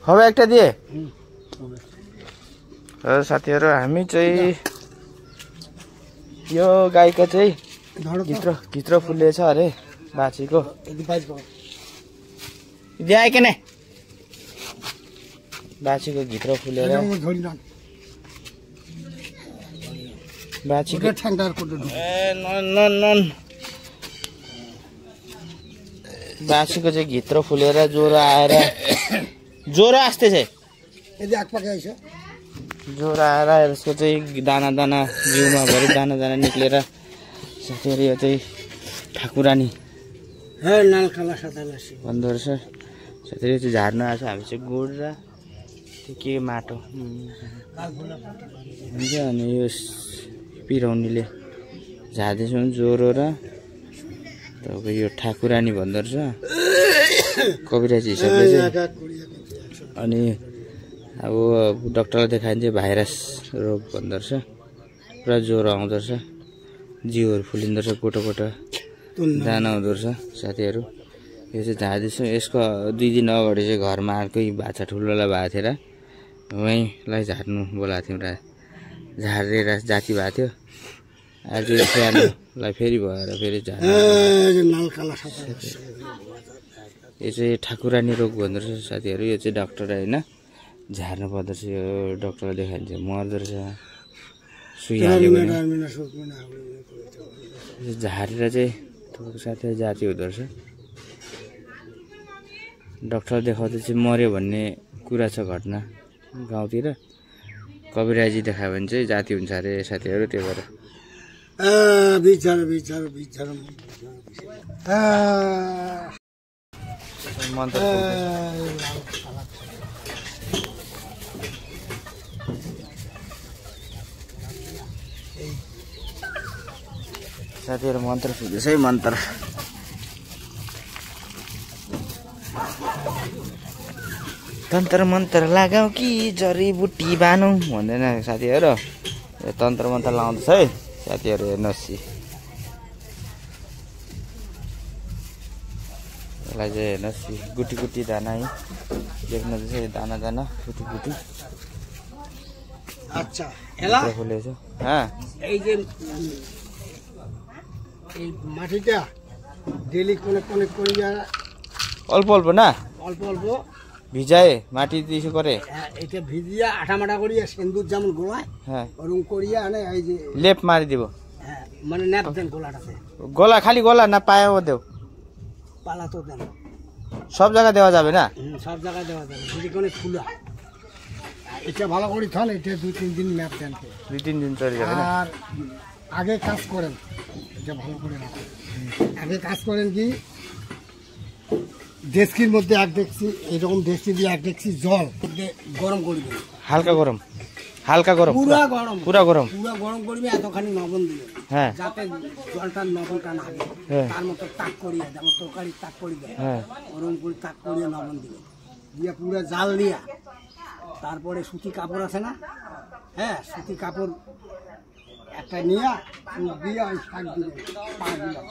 হবে একটা দিয়ে साथीहरु हामी चाहिँ यो गाईको चाहिँ भित्र फुलेछ अरे बाछीको दिए के नै बाछीको भित्र फुलेर बाछीको बाछीको चाहिँ भित्र फुलेर ज्वरो आएर ज्वरो आस्ते चाहिँ ज्वरो आएर यसको चाहिँ दाना दाना जिउमा भरि दाना दाना निक्लेर साथीहरु यो चाहिँ ठाकुरानी भन्दो रहेछ साथीहरु चाहिँ झार्न आएको छ हामी चाहिँ गुड र के माटो हुन्छ अनि यो पिराउनीले झार्दैछौँ ज्वरो र तपाईँ यो ठाकुरानी भन्दो रहेछ कविराज हिसाबले चाहिँ अनि अब डाक्टरलाई देखाइन्छ भाइरस रोग भन्दो रहेछ पुरा ज्वरो आउँदो रहेछ जिउहरू फुलिँदो रहेछ कोटो कोटो दाना आउँदो रहेछ साथीहरू यो चाहिँ झार्दैछु यसको 2 दिन अगाडि चाहिँ घरमा अर्कै बाछा ठुलोलाई भएको थियो र वहीँलाई झार्नु बोलाएको थियौँ र झारेर जाती भएको थियो आज सानोलाई फेरि भएर फेरि झार्नु यो चाहिँ ठाकुरानी रोग भन्दो रहेछ साथीहरू यो चाहिँ डाक्टर होइन झार्नु पर्दो रहेछ यो डाक्टरलाई देखाइन्छ मर्दो रहेछ सुई हाल्यो भने झारेर चाहिँ तपाईँको साथीहरू जाती हुँदो रहेछ डाक्टर देखाउँदा चाहिँ मर्यो भन्ने कुरा छ घटना गाउँतिर कविराजी देखायो भने चाहिँ जाती हुन्छ अरे साथीहरू त्यो भएर मन्त्र साथीहरू मन्त्र फुल्दैछ है मन्त्र तन्त्र मन्त्र लगाऊ कि जडीबुटी बानौँ भन्दैन साथीहरू यो तन्त्र मन्त्र लाउँदैछ है साथीहरू हेर्नुहोस् यसलाई चाहिँ हेर्नुहोस् गुटी गुटी दाना है देख्नुहुँदैछ यो दाना दाना गुटी गुटी अच्छा एला फुलेछ হ্যাঁ এই যে এই মাটিটা ডেলি কোনে কোনে করিয়া অল্প অল্প না অল্প অল্প ভিজায় মাটি দিয়ে করে এটা ভিজিয়া আঠামাটা করিয়া সিন্দুর যেমন গোলায় হ্যাঁ ওরকম করিয়া আনে এই যে লেপ মারি দিব হ্যাঁ মানে ন্যাপ দেন গোলাটাতে গলা খালি গলা না পায়েও দেও পালা তো দেন সব জায়গা দেওয়া যাবে না সব জায়গায় দেওয়া যাবে যদি কোনো ফুলা এটা ভালো করে থাল এটা 2-3 দিন ন্যাপ দেন 2-3 দিন চলে যাবে না আর আগে কাজ করেন এটা ভালো করে রাখুন আগে কাজ করেন কি ডেস্কির মধ্যে এক দেখছি এরকম ডেস্কি দিয়ে এক দেখছি জল গরম করবে হালকা গরম পুরা গরম পুরা গরম করবে এতখানি লবণ দিবে হ্যাঁ যাতে জলটা লবণটা না লাগে তার মতো তাক করিয়া যেমন তরকারি তাক করি দেয় হ্যাঁ গরম করে তাক করিয়া লবণ দিবে দিয়ে পুরো জাল দিয়া তারপরে সুতি কাপড় আছে না হ্যাঁ সুতি কাপড় একটা নিয়ে দিয়ে ওই শাক দিবে পা দিলাম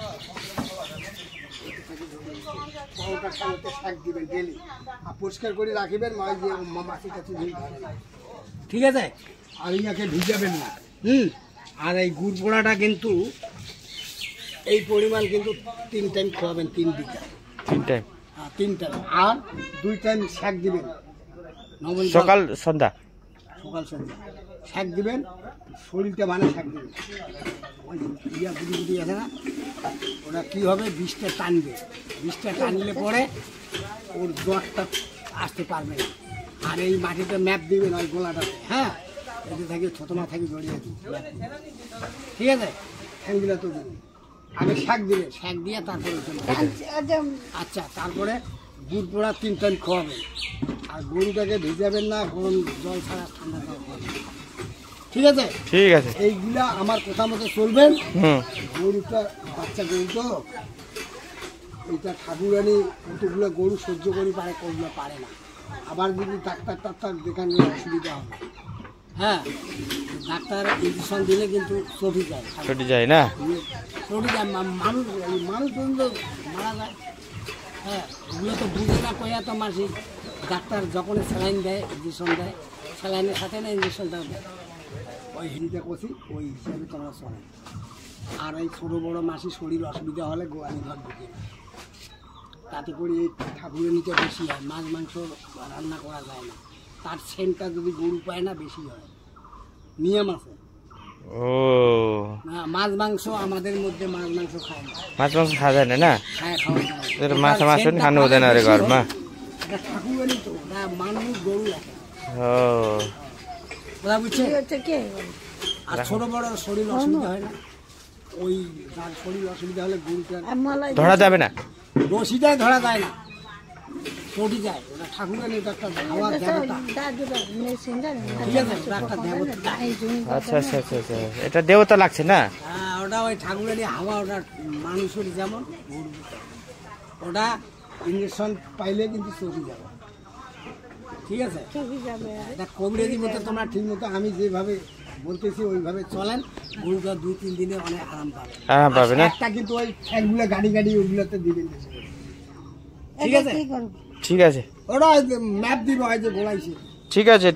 শাক দিবেন ডেলি আর পরিষ্কার করে রাখিবেন মাছি টাছি ঠিক আছে আর ইয়াকে ভিজাবেন না আর এই গুড় পোড়াটা কিন্তু এই পরিমাণ কিন্তু 3 টাইম খাওয়াবেন 3 বিঘা 3 টাইম হ্যাঁ 3 টাইম আর 2 টাইম শাক দিবেন সকাল সন্ধ্যা শাক দিবেন শরীরটা মানে শাক দিবেন ওই ইয়া গুড়ি গুড়ি আছে না ওটা কী হবে বিষটা টানবে বিষটা টানলে পরে ওর জ্বরটা আসতে পারবে না আর এই মাটিতে ম্যাপ দিবেন ওই গোলাটাতে হ্যাঁ এতে থেকে ছোটমা থেকে জড়িয়ে দিন ঠিক আছে ফ্যানগুলো তো দিন আগে শাক দিবেন শাক দিয়ে তারপরে আচ্ছা তারপরে গুড় পোড়া 3 টাইম খাওয়াবেন আর গরুটাকে ভিজাবেন না গরম জল ছাড়া ঠান্ডা জল খাওয়াবেন ঠিক আছে এইগুলা আমার কথা মতো চলবেন গরুটা বাচ্চা গরু তো এইটা ঠাকুরানি কতগুলো গরু সহ্য করি পারে কোনগুলো পারে না আবার যদি ডাক্তার দেখান অসুবিধা হবে হ্যাঁ ডাক্তার ইনজেকশন দিলে কিন্তু ছুটি যায় না মানুষ পর্যন্ত মারা যায় হ্যাঁ, ওগুলো তো বুঝে না কয়া তো মাসিক ডাক্তার যখন স্যালাইন দেয়, ইঞ্জেকশন দেয়, স্যালাইনের সাথে না ইঞ্জেকশনটা দেয়, ওই হিন্দিতে কষি ওই হিসাবে তোমরা চলে। আর এই ছোটো বড়ো মাসির শরীর অসুবিধা হলে গোয়ানি ঘর ঢুকে না, তাতে করে এই ঠাকুরের নিচে বেশি হয়, মাছ মাংস রান্না করা যায় না, তার সেন্টটা যদি গরু পায় না বেশি হয়, নিয়ম আছে। ও না মাছ মাংস আমাদের মধ্যে মাছ মাংস খায় না, মাছ মাংস খাওয়া যায় না? খায় খাওয়া যায় না। এর মাছ মাছ খানো দেয় না রে ঘর মা। এটা ঠাকুরেরই তো, ওটা মানুষ গরু রাখে, ও ওরা বুঝছে। আর ছোট বড় শরীর অসুবিধা হয় না, ওই যার শরীর অসুবিধা হলে গরুটা ধরা যাবে না, রশিটাই ধরা যায় না, চটি যায়। ওটা ঠাকুরের এটা একটা হাওয়া দেবতা, ঠিক আছে, ওটা একটা দেবতা। আচ্ছা আচ্ছা আচ্ছা আচ্ছা, এটা দেবতা লাগছে না? হ্যাঁ, ওটা ওই ঠাকুরেরই হাওয়া, ওটা মানুষের যেমন গরু, ওটা ইঞ্জেকশন পাইলে কিন্তু চটি যাবে, ঠিক আছে। এটা কবিরাজি মতো তোমরা ঠিক মতো আমি যেভাবে বলতেছি ওইভাবে চলেন, গরুটা 2-3 দিনে অনেক আরাম পাবে। আরাম পাবে না? একটা কিন্তু ওই ফ্যাটগুলো গাড়ি গাড়ি ওইগুলোতে দিবেন, ঠিক আছে। ঠিক আছে, ওটা ম্যাপ দিব, হয় যে বলাইছে। ঠিক আছে।